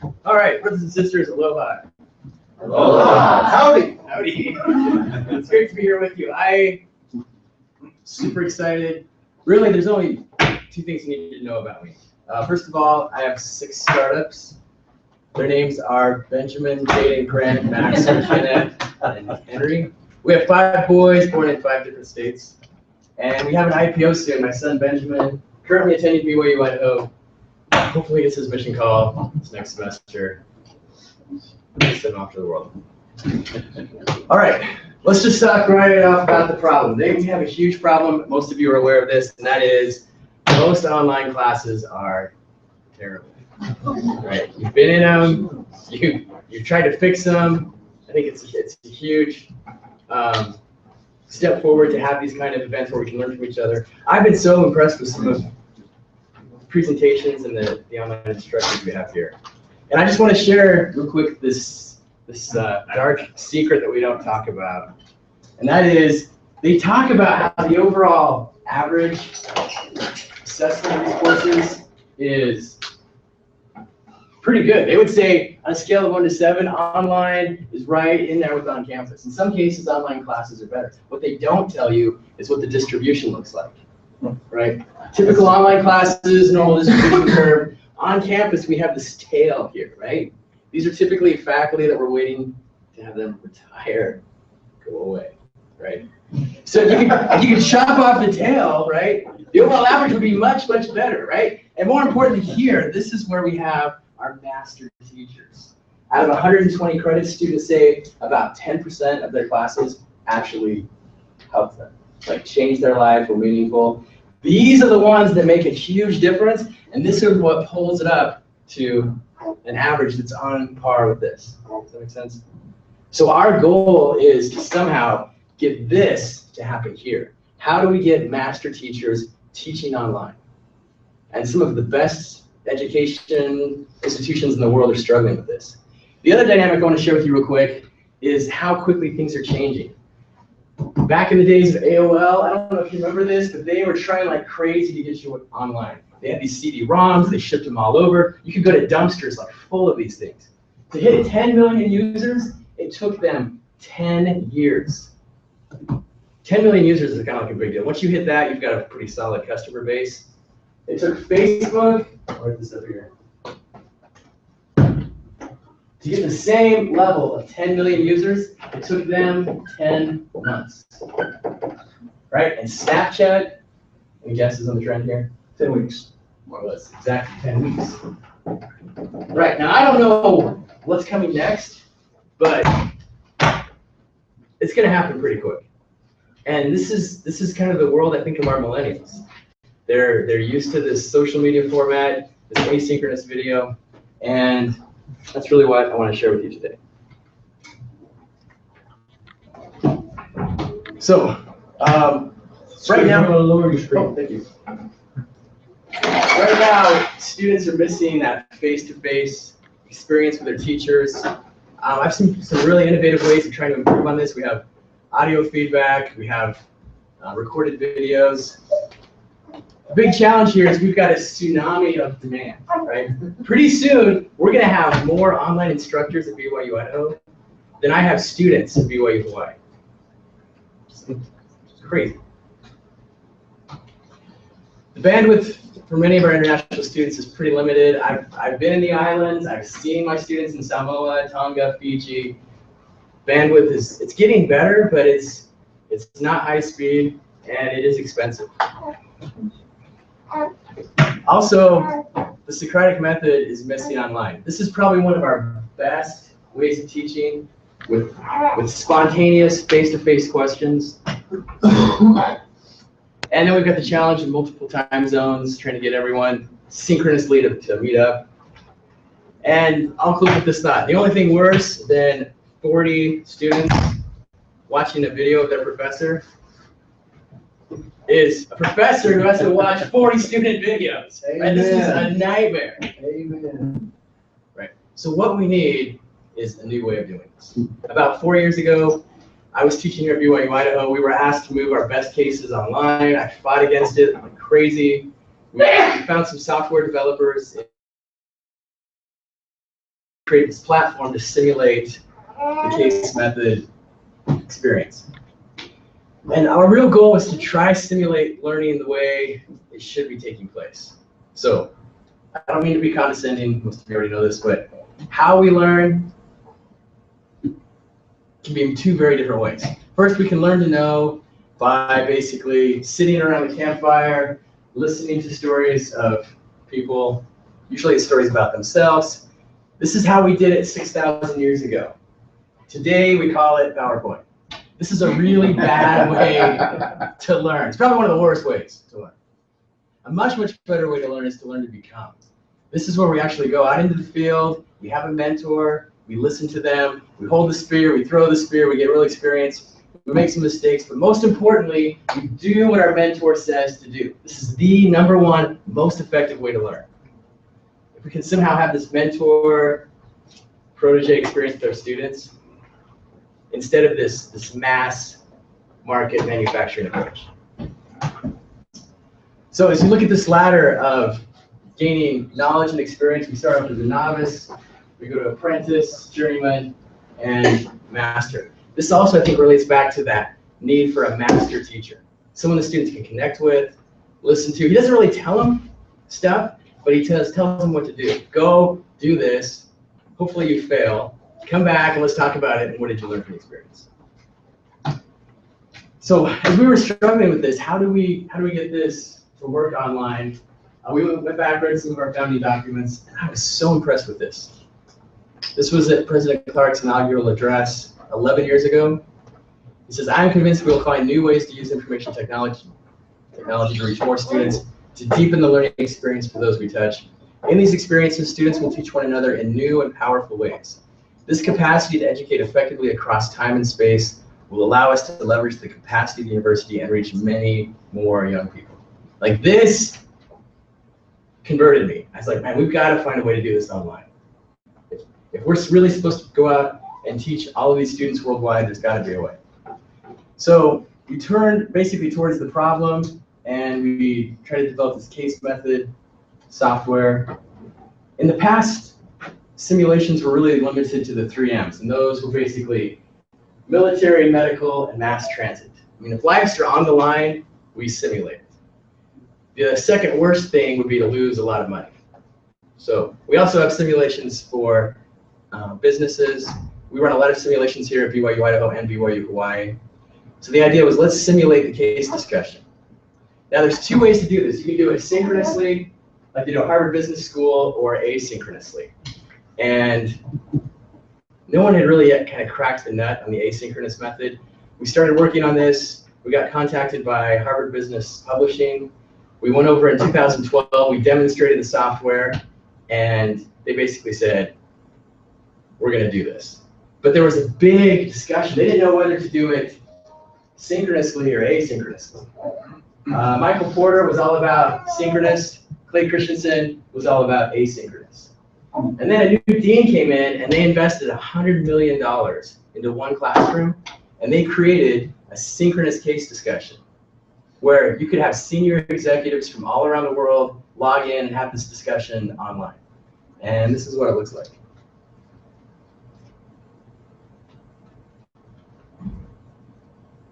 All right, brothers and sisters, aloha. Aloha. Howdy. Howdy. It's great to be here with you. I'm super excited. Really, there's only two things you need to know about me. First of all, I have 6 startups. Their names are Benjamin, Jaden, Grant, Max, Kenneth, and Henry. We have 5 boys born in 5 different states. And we have an IPO soon. My son Benjamin, currently attending BYU-Idaho. Hopefully gets his mission call this next semester. Send him off to the world. All right, let's just talk right off about the problem. Today we have a huge problem. Most of you are aware of this, and that is most online classes are terrible. Right? You've been in them. You've tried to fix them. I think it's a huge step forward to have these kind of events where we can learn from each other. I've been so impressed with some of the presentations and the online instructors we have here. And I just want to share real quick this dark secret that we don't talk about. And that is, they talk about how the overall average assessment of these courses is pretty good. They would say on a scale of 1 to 7, online is right in there with on campus. In some cases, online classes are better. What they don't tell you is what the distribution looks like, right? Typical online classes, normal distribution curve. On campus, we have this tail here, right? These are typically faculty that we're waiting to have them retire, go away, right? So if you can chop off the tail, right? The overall average would be much, much better, right? And more importantly here, this is where we have our master teachers. Out of 120 credits, students say about 10% of their classes actually help them, like change their life or meaningful. These are the ones that make a huge difference, and this is what pulls it up to an average that's on par with this. Does that make sense? So our goal is to somehow get this to happen here. How do we get master teachers teaching online? And some of the best education institutions in the world are struggling with this. The other dynamic I want to share with you real quick is how quickly things are changing. Back in the days of AOL, I don't know if you remember this, but they were trying like crazy to get you online. They had these CD-ROMs, they shipped them all over. You could go to dumpsters like full of these things. To hit 10 million users, it took them 10 years. 10 million users is kind of like a big deal. Once you hit that, you've got a pretty solid customer base. It took Facebook, I'll write this up here, to get the same level of 10 million users, it took them 10 months. Right? And Snapchat, any guesses on the trend here? 10 weeks. More or less, exactly 10 weeks. Right, now I don't know what's coming next, but it's gonna happen pretty quick. And this is kind of the world I think of our millennials. They're used to this social media format, this asynchronous video, and that's really what I want to share with you today. So, right now, lower your screen. oh, thank you. Right now, students are missing that face-to-face experience with their teachers. I've seen some really innovative ways of trying to improve on this. We have audio feedback, we have recorded videos. The big challenge here is we've got a tsunami of demand, right? Pretty soon, we're going to have more online instructors at BYU-Idaho than I have students at BYU-Hawaii. It's crazy. The bandwidth for many of our international students is pretty limited. I've been in the islands. I've seen my students in Samoa, Tonga, Fiji. Bandwidth it's getting better, but it's not high speed, and it is expensive. Also, the Socratic method is missing online. This is probably one of our best ways of teaching with spontaneous face-to-face questions. And then we've got the challenge of multiple time zones, trying to get everyone synchronously to meet up. And I'll close with this thought. The only thing worse than 40 students watching a video of their professor is a professor who has to watch 40 student videos. Right? This is a nightmare. Amen. Right. So what we need is a new way of doing this. About 4 years ago, I was teaching here at BYU-Idaho. We were asked to move our best cases online. I fought against it like crazy. We found some software developers create this platform to simulate the case method experience. And our real goal was to try simulate learning the way it should be taking place. So I don't mean to be condescending, most of you already know this, but how we learn can be in two very different ways. First, we can learn to know by basically sitting around the campfire, listening to stories of people, usually it's stories about themselves. This is how we did it 6,000 years ago. Today, we call it PowerPoint. This is a really bad way to learn. It's probably one of the worst ways to learn. A much, much better way to learn is to learn to become. This is where we actually go out into the field, we have a mentor, we listen to them, we hold the spear, we throw the spear, we get real experience, we make some mistakes, but most importantly, we do what our mentor says to do. This is the number one most effective way to learn. If we can somehow have this mentor protege experience with our students, instead of this mass market manufacturing approach. So as you look at this ladder of gaining knowledge and experience, we start off as a novice, we go to apprentice, journeyman, and master. This also, I think, relates back to that need for a master teacher, someone the students can connect with, listen to. He doesn't really tell them stuff, but he tells them what to do. Go do this, hopefully you fail, come back and let's talk about it, and what did you learn from the experience? So as we were struggling with this, how do we get this to work online? We went back, read some of our founding documents, and I was so impressed with this. This was at President Clark's inaugural address 11 years ago. He says, "I am convinced we will find new ways to use information technology to reach more students, to deepen the learning experience for those we touch. In these experiences, students will teach one another in new and powerful ways. This capacity to educate effectively across time and space will allow us to leverage the capacity of the university and reach many more young people." Like, this converted me. I was like, man, we've got to find a way to do this online. If we're really supposed to go out and teach all of these students worldwide, there's got to be a way. So we turned basically towards the problem, and we tried to develop this case method software. In the past, simulations were really limited to the 3 M's, and those were basically military, medical, and mass transit. I mean, if lives are on the line, we simulate it. The second worst thing would be to lose a lot of money. So we also have simulations for businesses. We run a lot of simulations here at BYU-Idaho and BYU-Hawaii. So the idea was, let's simulate the case discussion. Now there's 2 ways to do this. You can do it synchronously, like you do at Harvard Business School, or asynchronously. And no one had really yet kind of cracked the nut on the asynchronous method. We started working on this. We got contacted by Harvard Business Publishing. We went over in 2012, we demonstrated the software, and they basically said, we're going to do this. But there was a big discussion. They didn't know whether to do it synchronously or asynchronously. Michael Porter was all about synchronous. Clay Christensen was all about asynchronous. And then a new dean came in, and they invested $100 million into one classroom, and they created a synchronous case discussion where you could have senior executives from all around the world log in and have this discussion online. And this is what it looks like.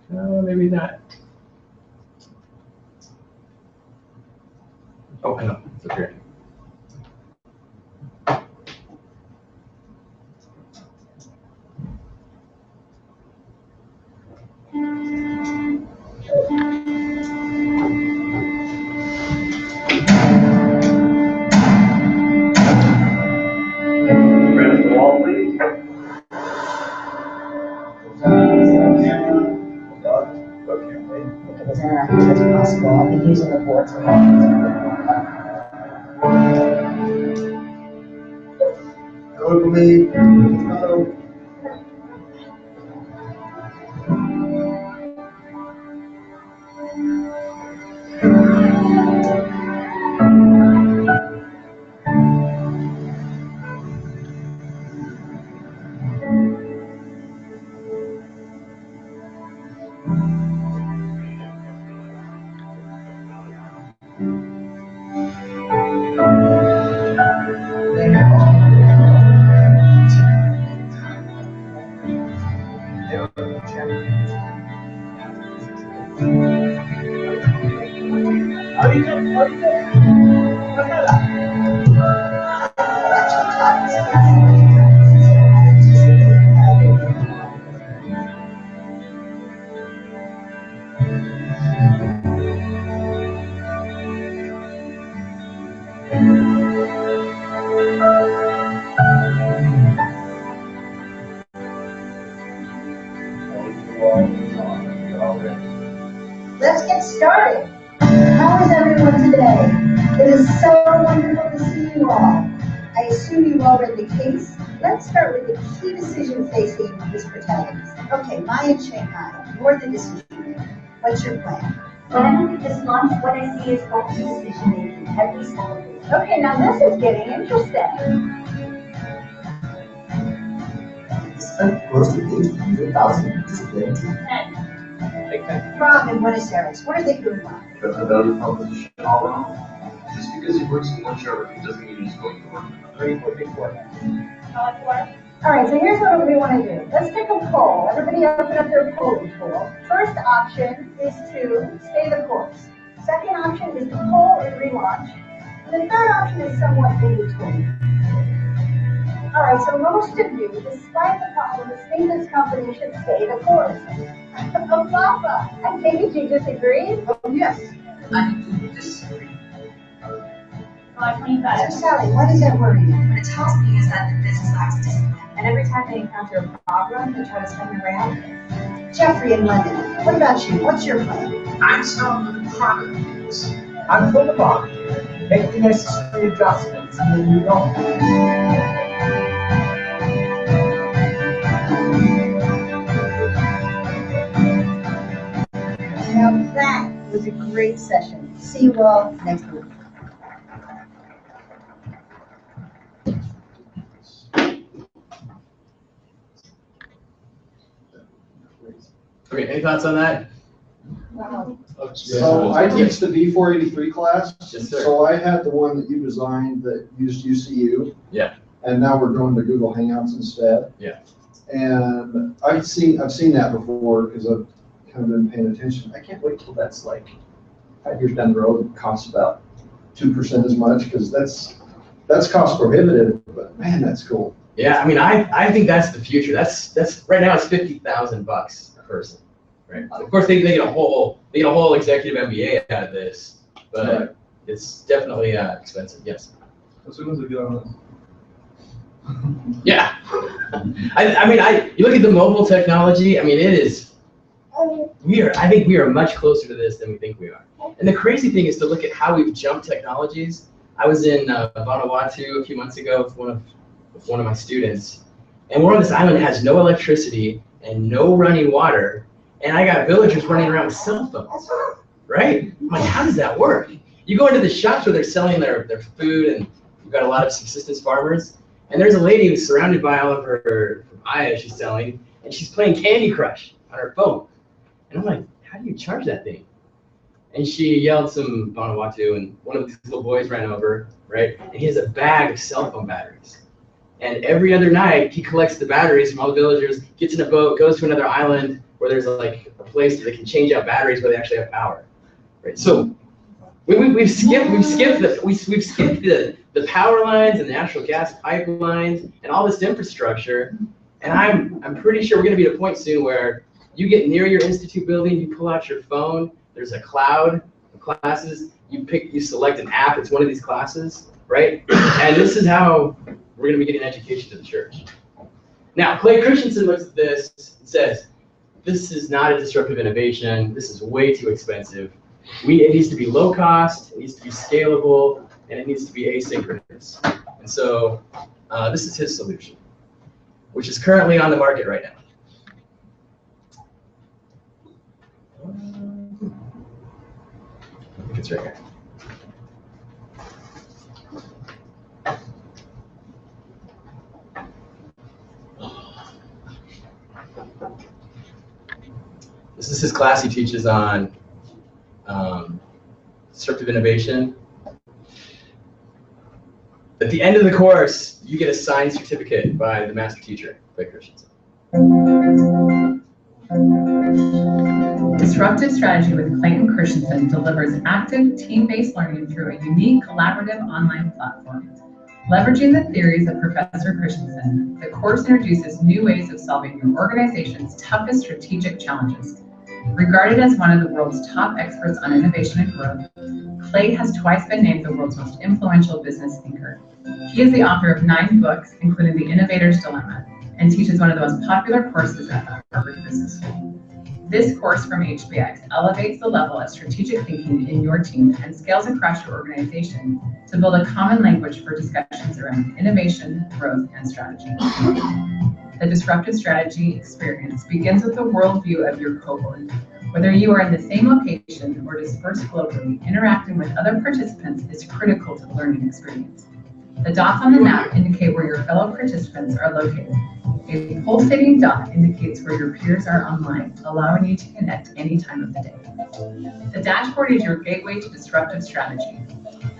Maybe not. Oh, I know, it's up here. Grab the wall, please. As interactive as possible. I'll be using the board to help Go, please. Go. Let's get started. How is everyone today? It is so wonderful to see you all. I assume you all read the case. Let's start with the key decision facing this protagonist. Okay, Maya in Shanghai, you're the decision maker. What's your plan? When I look at this launch, what I see is faulty decision making every single day. Okay, now this is getting interesting. Spent close to 800,000 disability. Rob in Buenos Aires, what are they doing wrong? That's a value proposition all wrong. Just because he works in one geography doesn't mean he's going to work. All right, so here's what we want to do. Let's take a poll. Everybody open up their polling tool. First option is to stay the course. Second option is to poll and relaunch. And the third option is somewhat in between. All right, so most of you, despite the problems, think this company should stay the course. Oh, Papa, I take it you disagree? Oh, yes, I do disagree. So Sally, why does that worry you? What it tells me is that the business lacks discipline. And every time they encounter a problem, they try to spin it around. Jeffrey in London, what about you? What's your plan? I'm someone with product needs. I'm full of on. Make the necessary adjustments and then move on. Now that was a great session. See you all next week. Okay, any thoughts on that? Wow. So I teach the B483 class. Yes, sir. So I had the one that you designed that used UCU. Yeah. And now we're going to Google Hangouts instead. Yeah. And I've seen that before because I've kind of been paying attention. I can't wait till that's like 5 years down the road. It costs about 2% as much because that's cost prohibitive. But man, that's cool. Yeah, I mean, I think that's the future. That's right now it's $50,000 a person, right? Of course, they get a whole executive MBA out of this, but Right. it's definitely expensive. Yes. As soon as we get on Yeah. I mean, you look at the mobile technology. I mean, it is. I think we are much closer to this than we think we are. And the crazy thing is to look at how we've jumped technologies. I was in Vanuatu a few months ago with one of my students, and we're on this island that has no electricity and no running water, and I got villagers running around with cell phones, right? I'm like, how does that work? You go into the shops where they're selling their food, and you've got a lot of subsistence farmers, and there's a lady who's surrounded by all of her papaya she's selling, and she's playing Candy Crush on her phone. And I'm like, how do you charge that thing? And she yelled some Vanuatu, and one of these little boys ran over, right? And he has a bag of cell phone batteries. And every other night, he collects the batteries from all the villagers, gets in a boat, goes to another island where there's like a place where they can change out batteries where they actually have power, right? So we've skipped the power lines and the natural gas pipelines and all this infrastructure. And I'm pretty sure we're going to be at a point soon where you get near your institute building, you pull out your phone, there's a cloud of classes, you select an app, it's one of these classes, right? And this is how we're going to be getting education to the church. Now, Clay Christensen looks at this and says, this is not a disruptive innovation, this is way too expensive. It needs to be low cost, it needs to be scalable, and it needs to be asynchronous. And so this is his solution, which is currently on the market right now. I think it's right here. This is his class he teaches on disruptive innovation. At the end of the course, you get a signed certificate by the master teacher, Clay Christensen. Disruptive Strategy with Clayton Christensen delivers active, team-based learning through a unique collaborative online platform. Leveraging the theories of Professor Christensen, the course introduces new ways of solving your organization's toughest strategic challenges. Regarded as one of the world's top experts on innovation and growth, Clay has twice been named the world's most influential business thinker. He is the author of 9 books, including The Innovator's Dilemma, and teaches one of the most popular courses at the Harvard Business School. This course from HBX elevates the level of strategic thinking in your team and scales across your organization to build a common language for discussions around innovation, growth, and strategy. The Disruptive Strategy experience begins with the worldview of your cohort. Whether you are in the same location or dispersed globally, interacting with other participants is critical to the learning experience. The dots on the map indicate where your fellow participants are located. A pulsating dot indicates where your peers are online, allowing you to connect any time of the day. The dashboard is your gateway to disruptive strategy.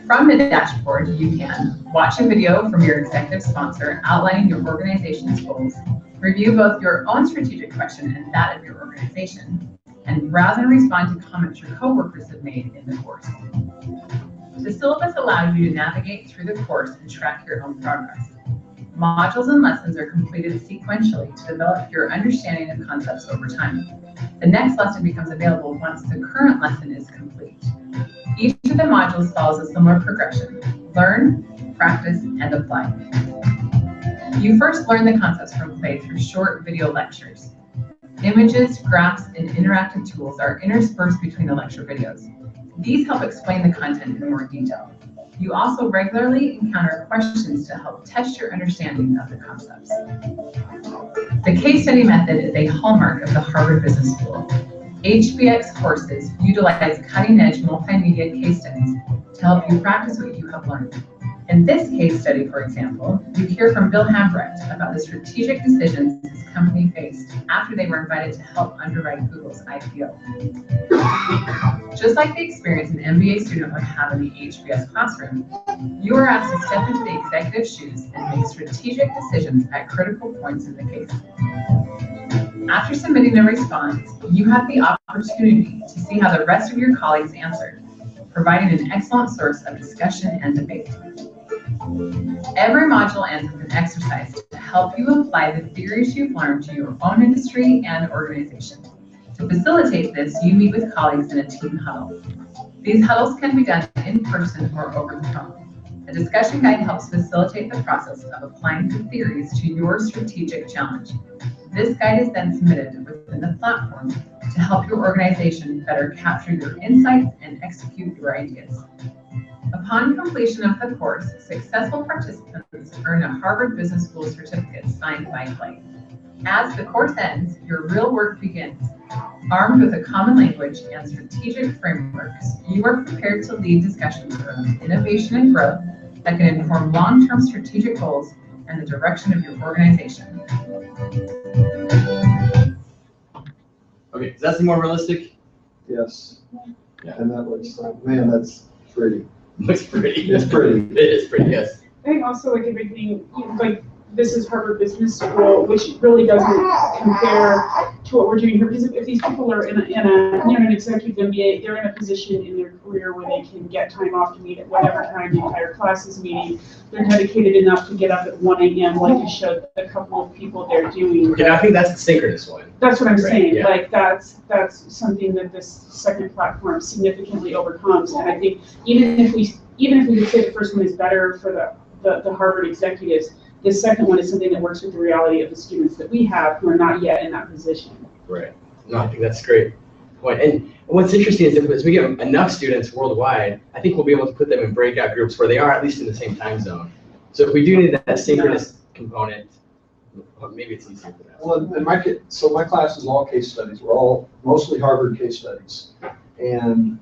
From the dashboard, you can watch a video from your executive sponsor outlining your organization's goals, review both your own strategic question and that of your organization, and browse and respond to comments your coworkers have made in the course. The syllabus allows you to navigate through the course and track your own progress. Modules and lessons are completed sequentially to develop your understanding of concepts over time. The next lesson becomes available once the current lesson is complete. Each of the modules follows a similar progression: learn, practice, and apply. You first learn the concepts from Clay through short video lectures. Images, graphs, and interactive tools are interspersed between the lecture videos. These help explain the content in more detail. You also regularly encounter questions to help test your understanding of the concepts. The case study method is a hallmark of the Harvard Business School. HBX courses utilize cutting-edge multimedia case studies to help you practice what you have learned. In this case study, for example, you hear from Bill Hambrecht about the strategic decisions his company faced after they were invited to help underwrite Google's IPO. Just like the experience an MBA student would have in the HBS classroom, you are asked to step into the executive's shoes and make strategic decisions at critical points in the case. After submitting a response, you have the opportunity to see how the rest of your colleagues answered, providing an excellent source of discussion and debate. Every module ends with an exercise to help you apply the theories you've learned to your own industry and organization. To facilitate this, you meet with colleagues in a team huddle. These huddles can be done in person or over the phone. A discussion guide helps facilitate the process of applying the theories to your strategic challenge. This guide is then submitted within the platform to help your organization better capture your insights and execute your ideas. Upon completion of the course, successful participants earn a Harvard Business School certificate signed by Clay. As the course ends, your real work begins. Armed with a common language and strategic frameworks, you are prepared to lead discussions around innovation and growth that can inform long-term strategic goals and the direction of your organization. Okay, does that seem more realistic? Yes. Yeah. And that looks like, man, that's pretty. Looks pretty. It's pretty. It is pretty, yes. I think also like a big thing, like this is Harvard Business School, which really doesn't compare to what we're doing here. Because if these people are in an executive MBA, they're in a position in their career where they can get time off to meet at whatever time the entire class is meeting. They're dedicated enough to get up at 1 a.m. like you showed a couple of people they're doing. Yeah, I think that's the synchronous one. That's what I'm saying. Yeah. Like that's something that this second platform significantly overcomes. And I think even if we could say the first one is better for the Harvard executives, the second one is something that works with the reality of the students that we have who are not yet in that position. Right. No, I think that's a great point. And what's interesting is as we get enough students worldwide, I think we'll be able to put them in breakout groups where they are at least in the same time zone. So if we do need that synchronous component, maybe it's easier for that. Well, and my class is all case studies. We're all mostly Harvard case studies. And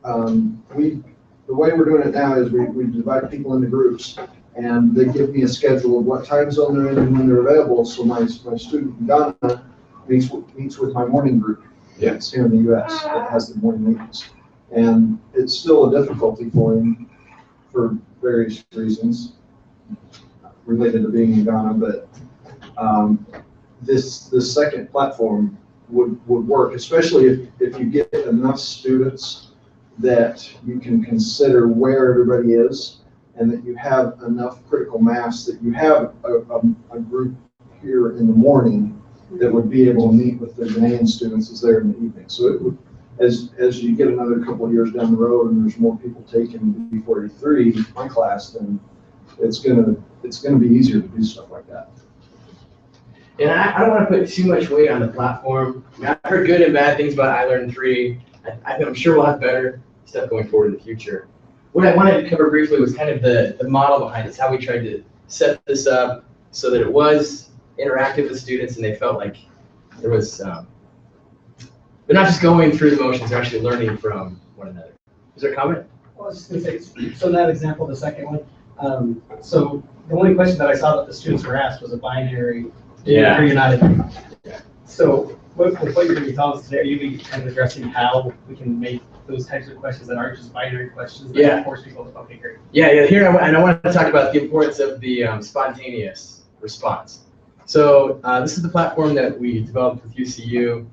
the way we're doing it now is we divide people into groups, and they give me a schedule of what time zone they're in and when they're available. So my student in Ghana meets with my morning group. Yes. Here in the U.S. that has the morning meetings. And it's still a difficulty for him for various reasons related to being in Ghana, but this second platform would work, especially if you get enough students that you can consider where everybody is, and that you have enough critical mass that you have a group here in the morning that would be able to meet with the Ghanaian students as there in the evening. So it would, as you get another couple of years down the road and there's more people taking B43, my class, then it's gonna be easier to do stuff like that. And I don't want to put too much weight on the platform. I mean, I've heard good and bad things about iLearn 3. I'm sure we'll have better stuff going forward in the future. What I wanted to cover briefly was kind of the model behind this, how we tried to set this up so that it was interactive with students and they felt like there was, they're not just going through the motions, they're actually learning from one another. Is there a comment? Well, I was just going to say, so that example, the second one, so the only question that I saw that the students were asked was a binary, Yeah. or you're not in. So with what you're going to be telling us today, are you going to be kind of addressing how we can make those types of questions that aren't just binary questions that force people to, okay, great. Yeah, here, and I want to talk about the importance of the spontaneous response. So this is the platform that we developed with UCU.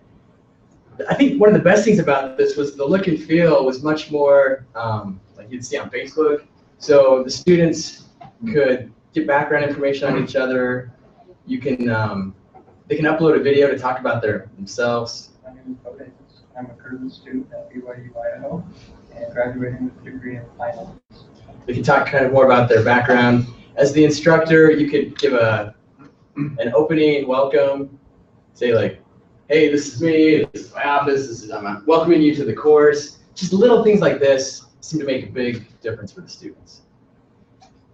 I think one of the best things about this was the look and feel was much more like you'd see on Facebook. So the students could get background information on each other. You can, they can upload a video to talk about themselves. I'm a current student at BYU-Idaho and graduating with a degree in finance. They can talk kind of more about their background. As the instructor, you could give an opening welcome, say like, hey, this is me, this is my office, I'm welcoming you to the course. Just little things like this seem to make a big difference for the students.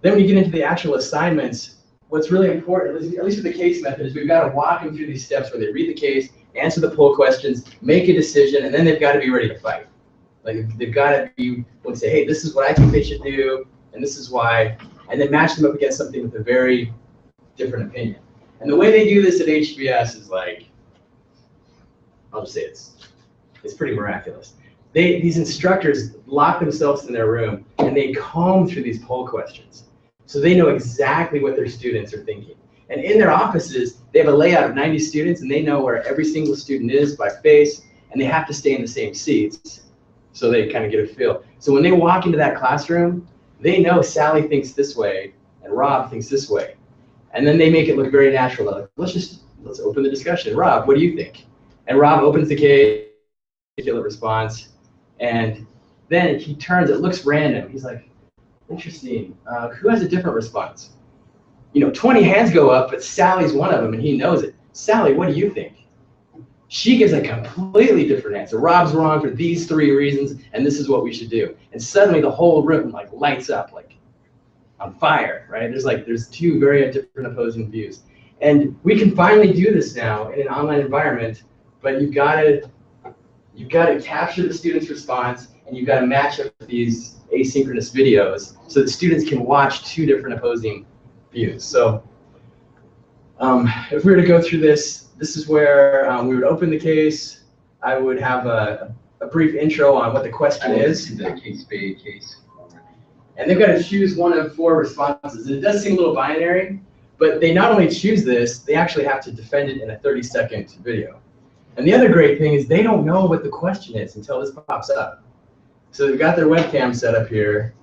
Then when you get into the actual assignments, what's really important, at least with the case method, is we've got to walk them through these steps where they read the case, answer the poll questions, make a decision, and then they've got to be ready to fight. Like they've got to be able to say, hey, this is what I think they should do, and this is why, and then match them up against something with a very different opinion. And the way they do this at HBS is like, I'll just say it's pretty miraculous. These instructors lock themselves in their room and they comb through these poll questions. So they know exactly what their students are thinking. And in their offices, they have a layout of 90 students and they know where every single student is by face, and they have to stay in the same seats so they kind of get a feel. So when they walk into that classroom, they know Sally thinks this way and Rob thinks this way. And then they make it look very natural. They're like, let's open the discussion. Rob, what do you think? And Rob opens the case, particular response, and then he turns, it looks random. He's like, interesting, who has a different response? 20 hands go up, but Sally's one of them, and he knows it. Sally, what do you think? She gives a completely different answer. Rob's wrong for these 3 reasons, and this is what we should do. And suddenly the whole room like lights up, like on fire, right? There's 2 very different opposing views. And we can finally do this now in an online environment, but you've got to capture the student's response, and you've got to match up these asynchronous videos so that students can watch 2 different opposing views. So if we were to go through this, this is where we would open the case. I would have a brief intro on what the question is. And they've got to choose one of 4 responses. It does seem a little binary, but they not only choose this, they actually have to defend it in a 30-second video. And the other great thing is they don't know what the question is until this pops up. So they've got their webcam set up here.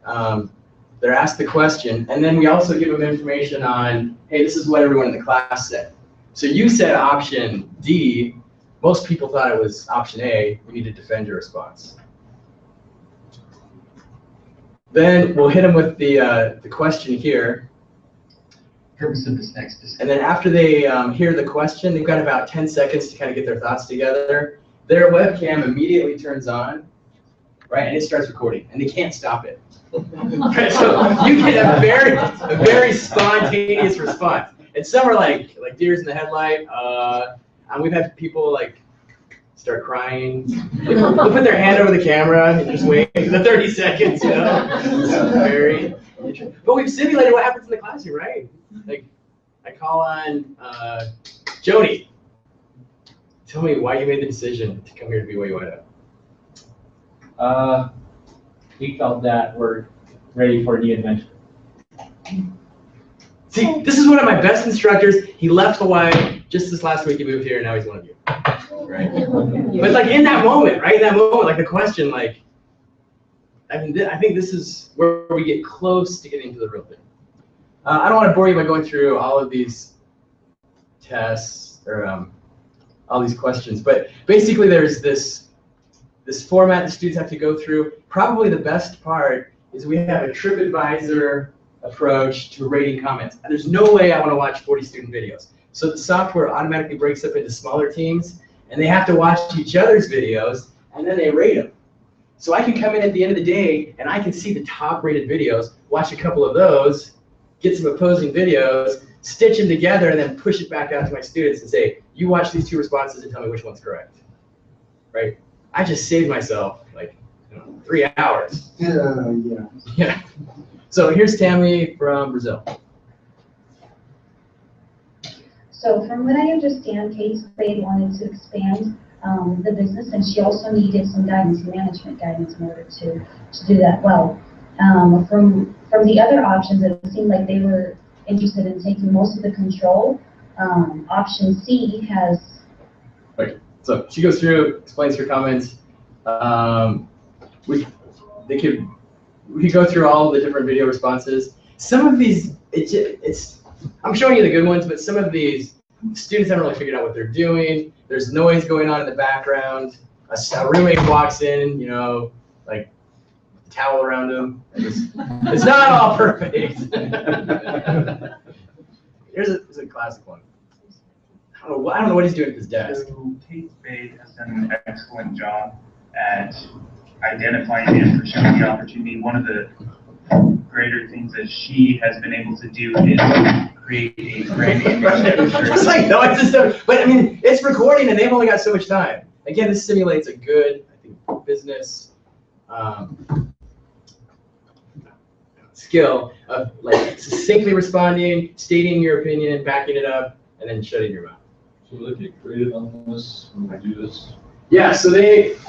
They're asked the question, and then we also give them information on, hey, this is what everyone in the class said. So you said option D. Most people thought it was option A. You need to defend your response. Then we'll hit them with the question here. Purpose of this next discussion. And then after they hear the question, they've got about 10 seconds to kind of get their thoughts together. Their webcam immediately turns on, right, and it starts recording, and they can't stop it. Right, so you get a very spontaneous response. And some are like deers in the headlight. And we've had people like start crying. They'll put their hand over the camera and just wait for the 30 seconds, Very interesting. But we've simulated what happens in the classroom, right? Like, I call on Jody. Tell me why you made the decision to come here to BYU-Idaho. We felt that we're ready for the adventure. See, this is one of my best instructors. He left Hawaii just this last week. He moved here, and now he's one of you. Right? But like in that moment, right? In that moment, like the question, like, I mean, I think this is where we get close to getting to the real thing. I don't want to bore you by going through all of these tests or all these questions, but basically there's this format the students have to go through. Probably the best part is we have a TripAdvisor approach to rating comments. There's no way I want to watch 40 student videos. So the software automatically breaks up into smaller teams, and they have to watch each other's videos, and then they rate them. So I can come in at the end of the day, and I can see the top rated videos, watch a couple of those, get some opposing videos, stitch them together, and then push it back out to my students and say, you watch these two responses and tell me which one's correct, right? I just saved myself like 3 hours. Yeah. So here's Tammy from Brazil. So from what I understand, Kate Spade wanted to expand the business, and she also needed some guidance, management guidance, in order to do that well. From the other options, it seemed like they were interested in taking most of the control. Option C has. Okay, so she goes through, explains her comments. We could go through all the different video responses. Some of these, I'm showing you the good ones, but some of these students haven't really figured out what they're doing. There's noise going on in the background. A roommate walks in, like towel around them. It's not all perfect. Here's a classic one. I don't know what he's doing at his desk. So Kate Spade has done an excellent job at identifying and pursuing the opportunity. One of the greater things that she has been able to do is create a brand image. It's like, no, it's just, but I mean, it's recording and they've only got so much time. Again, this simulates a good, I think, business skill of like succinctly responding, stating your opinion, backing it up, and then shutting your mouth. So will they get graded on this when we do this? Yeah, so this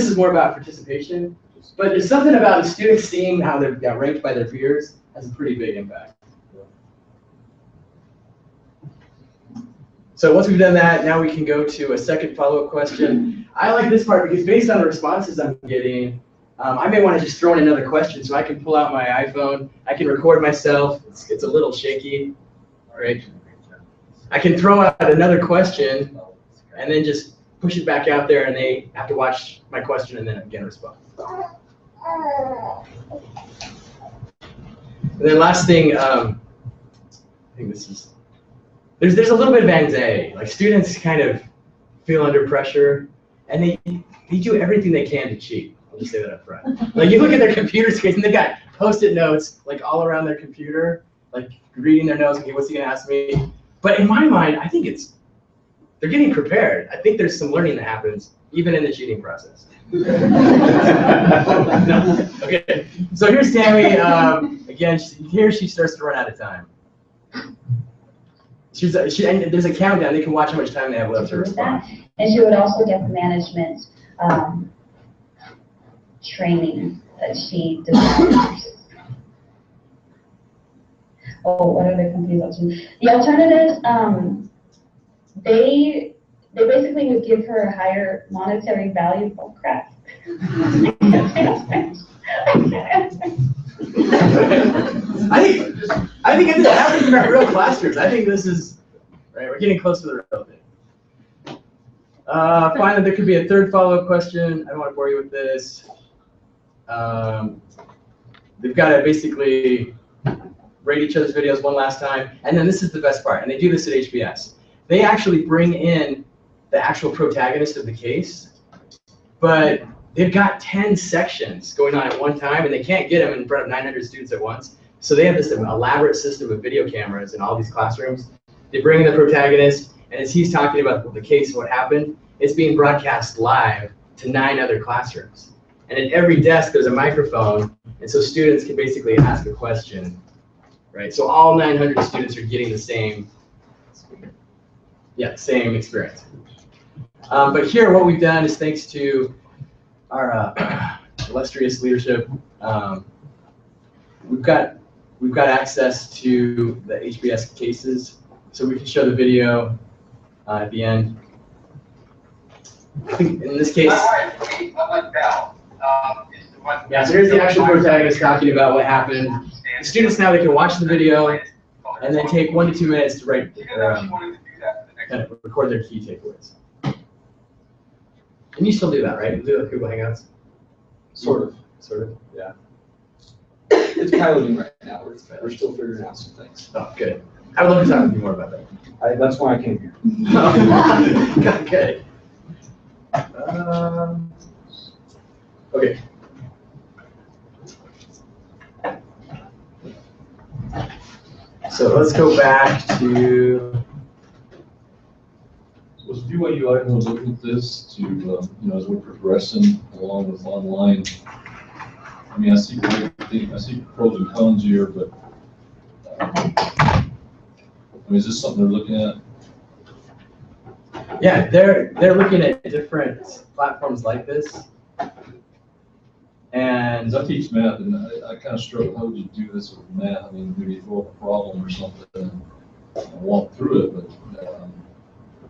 is more about participation, but there's something about the students seeing how they got ranked by their peers has a pretty big impact. So once we've done that, now we can go to a second follow-up question. I like this part because based on the responses I'm getting, I may want to just throw in another question, so I can pull out my iPhone, I can record myself, it's a little shaky, right? I can throw out another question and then just push it back out there, and they have to watch my question and then again respond. And then last thing, I think this is, there's a little bit of anxiety. Like students kind of feel under pressure, and they do everything they can to cheat. I'll just say that up front. Like you look at their computer screens, and they've got Post-it notes like all around their computer, like reading their notes. Okay, what's he gonna ask me? But in my mind, I think they're getting prepared. I think there's some learning that happens even in the cheating process. No. Okay, so here's Tammy. Again, here she starts to run out of time. And there's a countdown. They can watch how much time they have left to respond. And she would also get the management training that she desires. Oh, what are the companies options? The alternatives, they basically would give her a higher monetary value. Oh crap! I think this happens in our real classrooms. I think this is right. We're getting close to the real thing. Finally, there could be a third follow-up question. I don't want to bore you with this. They've got to basically rate each other's videos one last time, and then this is the best part. And they do this at HBS. They actually bring in the actual protagonist of the case, but they've got 10 sections going on at one time, and they can't get them in front of 900 students at once. So they have this elaborate system of video cameras in all these classrooms. They bring in the protagonist, and as he's talking about the case and what happened, it's being broadcast live to 9 other classrooms. And at every desk, there's a microphone, and so students can basically ask a question, right? So all 900 students are getting the same experience. But here, what we've done is thanks to our illustrious leadership, we've got we've got access to the HBS cases, so we can show the video at the end. I think in this case, yeah, so here's the actual protagonist talking about what happened. The students now, they can watch the video and then take 1 to 2 minutes to write, kind of record their key takeaways. And you still do that, right? You do the Google Hangouts? Sort of. Sort of, yeah. It's piloting right now. We're still figuring out some things. Oh, good. I would love to talk with you more about that. That's why I came here. Okay. Okay. So let's go back to. Was BYU-Idaho looking at this to, you know, as we're progressing along with online? I mean, I see pros and cons here, but I mean, is this something they're looking at? Yeah, they're looking at different platforms like this. And I teach math, and I kind of struggle. How would you do this with math? I mean, maybe throw up a problem or something and walk through it, but.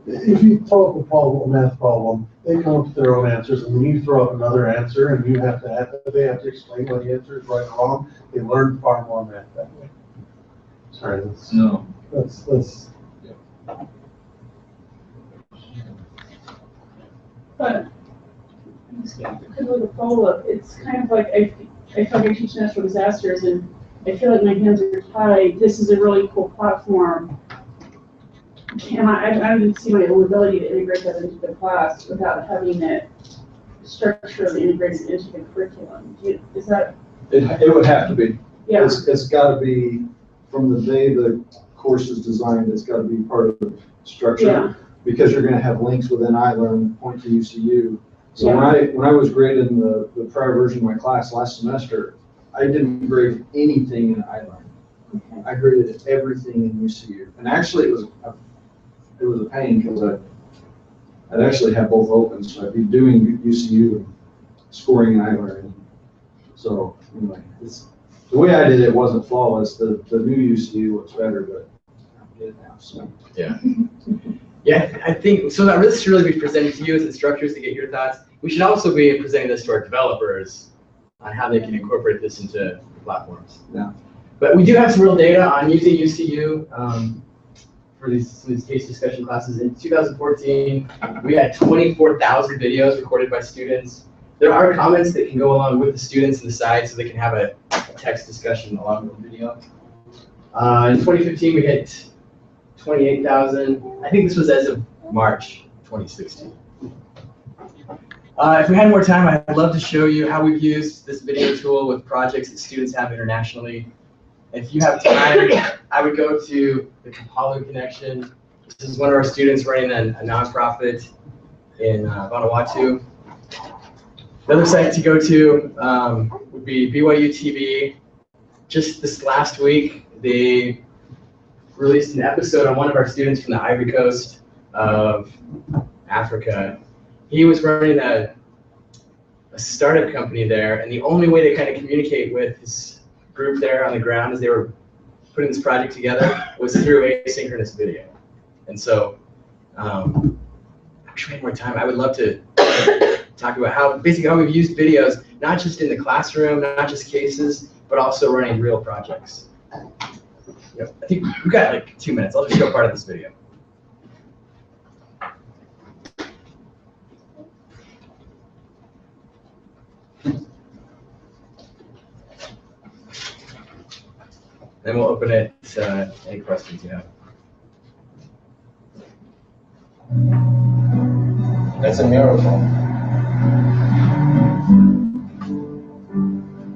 If you throw up a problem, a math problem, they come up with their own answers, and when you throw up another answer, and they have to explain why the answer is right or wrong, they learn far more math that way. Sorry, that's But because of the follow-up, it's kind of like I feel like I teach natural disasters, and I feel like my hands are tied. This is a really cool platform. I don't see my own ability to integrate that into the class without having it structurally integrated into the curriculum. Is that? It would have to be. Yeah. It's got to be, from the day the course is designed, it's got to be part of the structure. Yeah. Because you're going to have links within iLearn point to UCU. So Yeah. when I was grading the prior version of my class last semester, I didn't grade anything in iLearn. Okay. I graded everything in UCU. And actually it was a pain because I'd actually have both open. So I'd be doing UCU and scoring in iLearn. So anyway, the way I did it wasn't flawless. The new UCU looks better, but I get it now. So yeah. Yeah, I think, so that this should really be presented to you as instructors to get your thoughts. We should also be presenting this to our developers on how they can incorporate this into platforms. Yeah. But we do have some real data on using UCU for these case discussion classes. In 2014, we had 24,000 videos recorded by students. There are comments that can go along with the students on the side so they can have a text discussion along with the video. In 2015, we hit 28,000. I think this was as of March 2016. If we had more time, I'd love to show you how we've used this video tool with projects that students have internationally. If you have time, I would go to the Kapalu Connection. This is one of our students running a nonprofit in Vanuatu. Another site to go to would be BYU TV. Just this last week, they released an episode on one of our students from the Ivory Coast of Africa. He was running a startup company there, and the only way to kind of communicate with his group there on the ground as they were putting this project together was through asynchronous video. And so, I wish we had more time. I would love to talk about basically how we've used videos, not just in the classroom, not just cases, but also running real projects. Yep. I think we've got like 2 minutes. I'll just show part of this video. Then we'll open it to any questions you have. That's a miracle.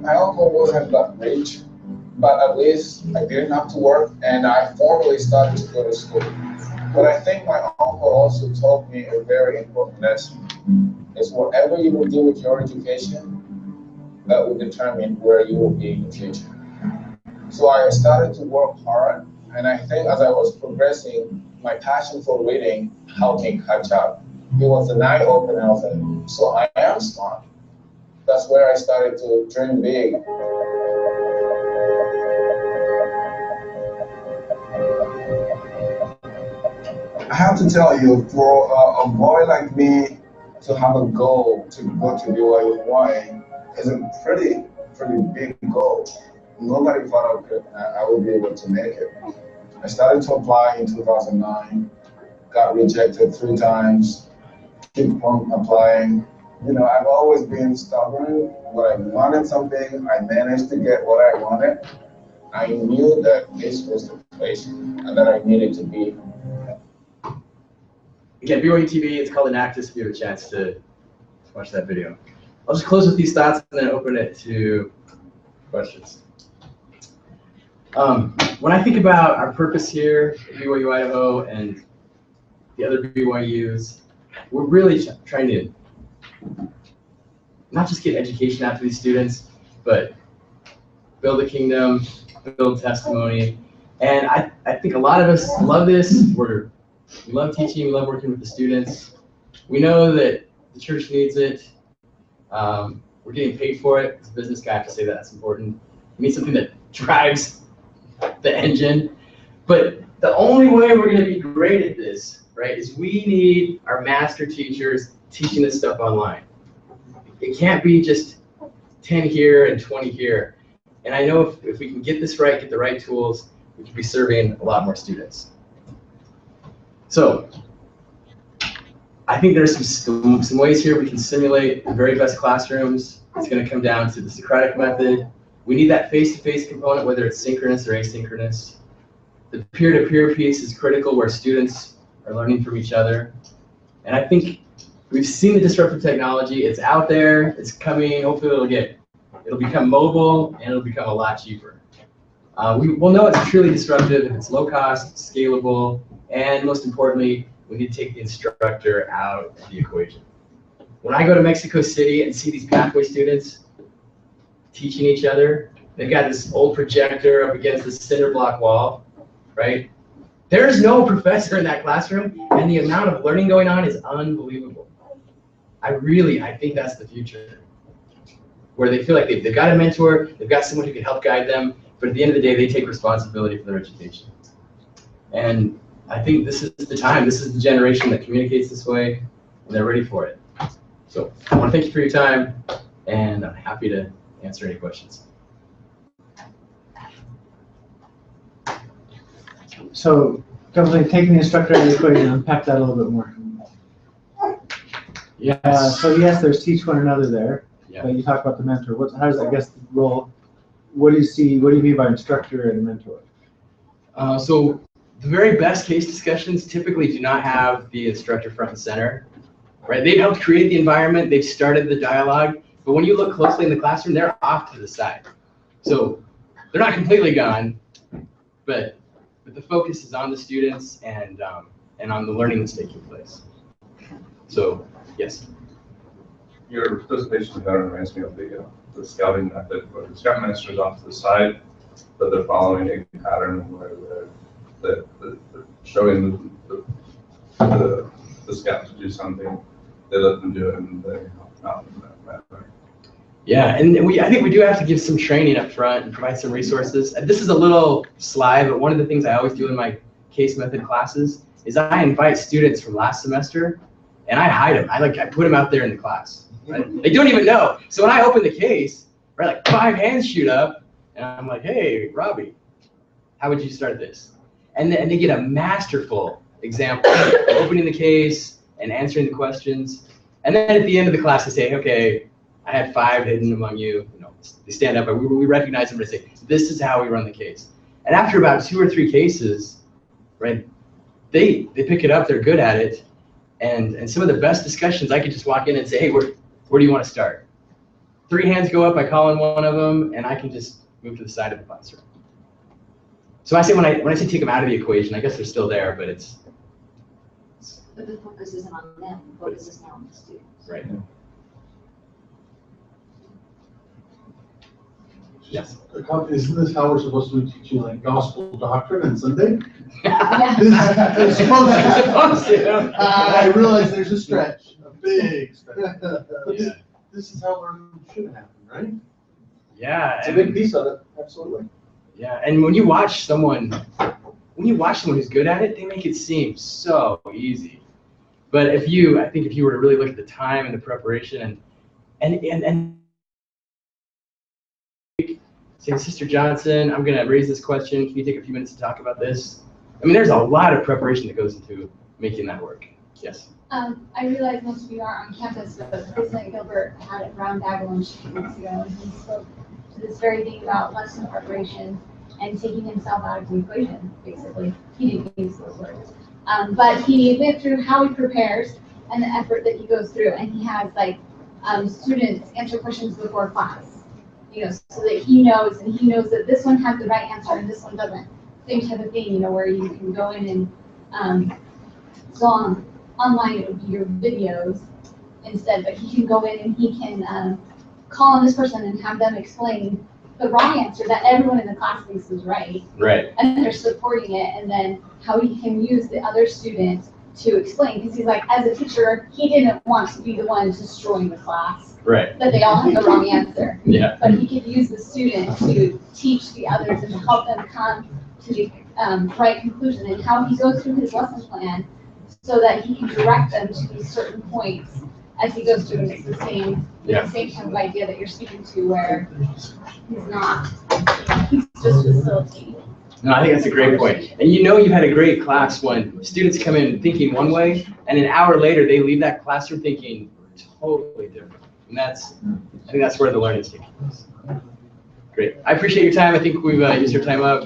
My uncle wasn't that rich, but at least I didn't have to work, and I formally started to go to school. But I think my uncle also taught me a very important lesson. Is whatever you will do with your education, that will determine where you will be in the future. So I started to work hard, and I think as I was progressing, my passion for reading helped me catch up. It was an eye-opener of it. So I am smart. That's where I started to dream big. have to tell you, for a boy like me to have a goal to go to BYU is a pretty big goal. Nobody thought I would be able to make it. I started to apply in 2009, got rejected 3 times, keep on applying. You know, I've always been stubborn. When I wanted something, I managed to get what I wanted. I knew that this was the place and that I needed to be. Again, BYU TV, it's called Enactus, if you have a chance to watch that video. I'll just close with these thoughts and then open it to questions. When I think about our purpose here at BYU-Idaho and the other BYUs, we're really trying to not just get education out to these students, but build a kingdom, build testimony. And I think a lot of us love this. We love teaching, we love working with the students. We know that the church needs it. We're getting paid for it. As a business guy, I have to say that's important. We need something that drives the engine. But the only way we're going to be great at this, right, is we need our master teachers teaching this stuff online. It can't be just 10 here and 20 here. And I know if we can get this right, get the right tools, we can be serving a lot more students. So I think there's some ways here we can simulate the very best classrooms. It's going to come down to the Socratic method. We need that face-to-face component, whether it's synchronous or asynchronous. The peer-to-peer piece is critical, where students are learning from each other. And I think we've seen the disruptive technology. It's out there. It's coming. Hopefully it'll become mobile, and it'll become a lot cheaper. We'll know it's truly disruptive if it's low cost, scalable, and most importantly, we need to take the instructor out of the equation. When I go to Mexico City and see these pathway students teaching each other, they've got this old projector up against this cinder block wall, right? There's no professor in that classroom, and the amount of learning going on is unbelievable. I think that's the future, where they feel like they've got a mentor, they've got someone who can help guide them, but at the end of the day, they take responsibility for their education. And I think this is the time, this is the generation that communicates this way, and they're ready for it. So I want to thank you for your time, and I'm happy to answer any questions. So, definitely taking the instructor out of the equation, unpack that a little bit more. Yeah. So yes, there's teach one another there. Yeah. But you talk about the mentor. How does that, the role? What do you see? What do you mean by instructor and mentor? So the very best case discussions typically do not have the instructor front and center, right? They've helped create the environment. They've started the dialogue. But when you look closely in the classroom, they're off to the side. So they're not completely gone, but the focus is on the students and on the learning that's taking place. So, yes. Your participation pattern reminds me of the scouting method, where the scoutmaster is off to the side, but they're following a pattern where they're showing the scout to do something, they let them do it, and they help out in that way. Yeah, and I think we do have to give some training up front and provide some resources. This is a little slide, but one of the things I always do in my case method classes is I invite students from last semester, and I hide them. I put them out there in the class. Right? They don't even know. So when I open the case, right, like 5 hands shoot up, and I'm like, hey, Robbie, how would you start this? And they get a masterful example of opening the case and answering the questions. And then at the end of the class, I say, okay, I had 5 hidden among you. They stand up, and we recognize them and say, this is how we run the case. And after about 2 or 3 cases, right, they pick it up, they're good at it. And some of the best discussions, I could just walk in and say, hey, where do you want to start? 3 hands go up, I call in one of them, and I can just move to the side of the classroom. So I say when I say take them out of the equation, I guess they're still there, but it's. But the focus isn't on them, the focus is now on the students. Right. Yes. Isn't this how we're supposed to be teaching like gospel doctrine on Sunday? It's supposed to. I realize there's a stretch, a big stretch. But this is how learning should happen, right? Yeah. It's a big piece of it, absolutely. Yeah, and when you watch someone when you watch someone who's good at it, they make it seem so easy. But I think if you were to really look at the time and the preparation and say, Sister Johnson, I'm gonna raise this question. Can you take a few minutes to talk about this? I mean, there's a lot of preparation that goes into making that work. Yes. I realize most of you are on campus, but President Gilbert had a round table a few weeks ago, and he spoke to this very thing about lesson preparation and taking himself out of the equation, basically. He didn't use those words. But he went through how he prepares and the effort that he goes through, and he has students answer questions before class, so that he knows, and he knows that this one has the right answer and this one doesn't. Same type of thing, where you can go in and online it would be your videos instead, but he can go in and he can call on this person and have them explain the wrong answer that everyone in the class thinks is right. Right. And they're supporting it, and then how he can use the other students to explain, because he's like, as a teacher, he didn't want to be the one destroying the class. Right. That they all have the wrong answer. Yeah. But he could use the student to teach the others and help them come to the right conclusion, and how he goes through his lesson plan so that he can direct them to these certain points as he goes through. And it's the same kind of idea that you're speaking to, where he's just facilitating. No, I think that's a great point. And you had a great class when students come in thinking one way, and an hour later they leave that classroom thinking totally different. And I think that's where the learning is taking place. Great. I appreciate your time. I think we've used your time up.